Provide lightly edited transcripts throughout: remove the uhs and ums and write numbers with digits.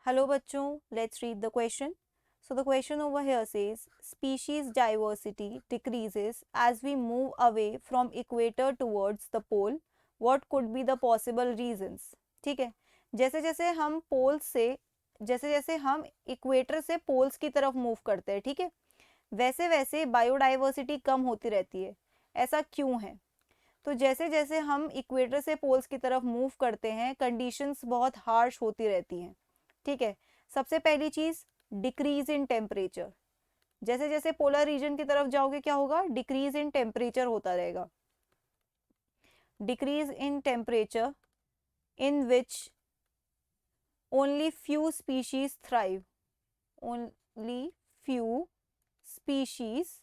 Hello bachcho, let's read the question. So the question over here says species diversity decreases as we move away from equator towards the pole. What could be the possible reasons? ठीक है, जैसे जैसे हम पोल से जैसे जैसे हम equator से पोल्स की तरफ मूव करते हैं, ठीक है, वैसे वैसे बायोडाइवर्सिटी कम होती रहती है. ऐसा क्यों है? तो जैसे जैसे हम इक्वेटर से पोल्स की तरफ मूव करते हैं कंडीशंस बहुत हार्श होती रहती हैं. ठीक है, सबसे पहली चीज डिक्रीज इन टेम्परेचर. जैसे जैसे पोलर रीजन की तरफ जाओगे क्या होगा? डिक्रीज इन टेम्परेचर होता रहेगा. Decrease in temperature in which only few species thrive. Only few species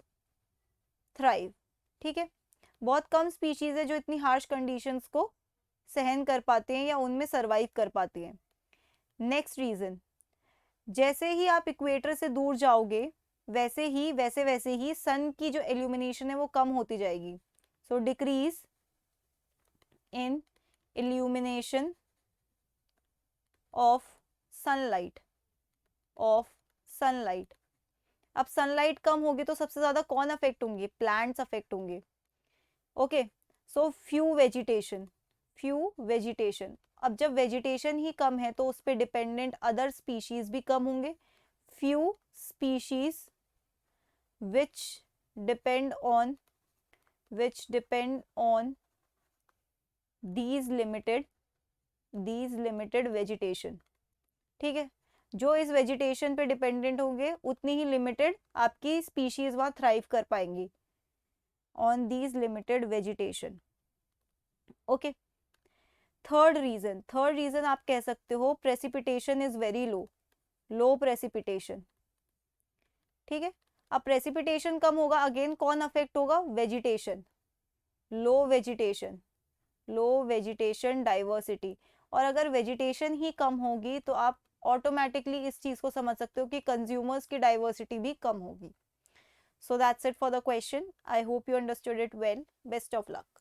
thrive. ठीक है, बहुत कम स्पीशीज है जो इतनी हार्श कंडीशंस को सहन कर पाते हैं या उनमें सरवाइव कर पाती हैं. नेक्स्ट रीजन, जैसे ही आप इक्वेटर से दूर जाओगे वैसे वैसे ही सन की जो इल्यूमिनेशन है वो कम होती जाएगी. So decrease in illumination of sunlight. अब सनलाइट कम होगी तो सबसे ज्यादा कौन अफेक्ट होंगे? प्लांट्स अफेक्ट होंगे. Okay, so few vegetation. अब जब वेजिटेशन ही कम है तो उस पर डिपेंडेंट अदर स्पीशीज भी कम होंगे. Few species which depend on these limited vegetation. ठीक है, जो इस वेजिटेशन पे डिपेंडेंट होंगे उतनी ही लिमिटेड आपकी स्पीशीज वहां थ्राइव कर पाएंगी on these limited vegetation. Okay, third reason आप कह सकते हो precipitation is very low precipitation. ठीक है, अब प्रेसिपिटेशन कम होगा, अगेन कौन अफेक्ट होगा? वेजिटेशन. लो वेजिटेशन डाइवर्सिटी. और अगर वेजिटेशन ही कम होगी तो आप ऑटोमेटिकली इस चीज को समझ सकते हो कि कंज्यूमर्स की डाइवर्सिटी भी कम होगी. So that's it for the question. I hope you understood it well. Best of luck.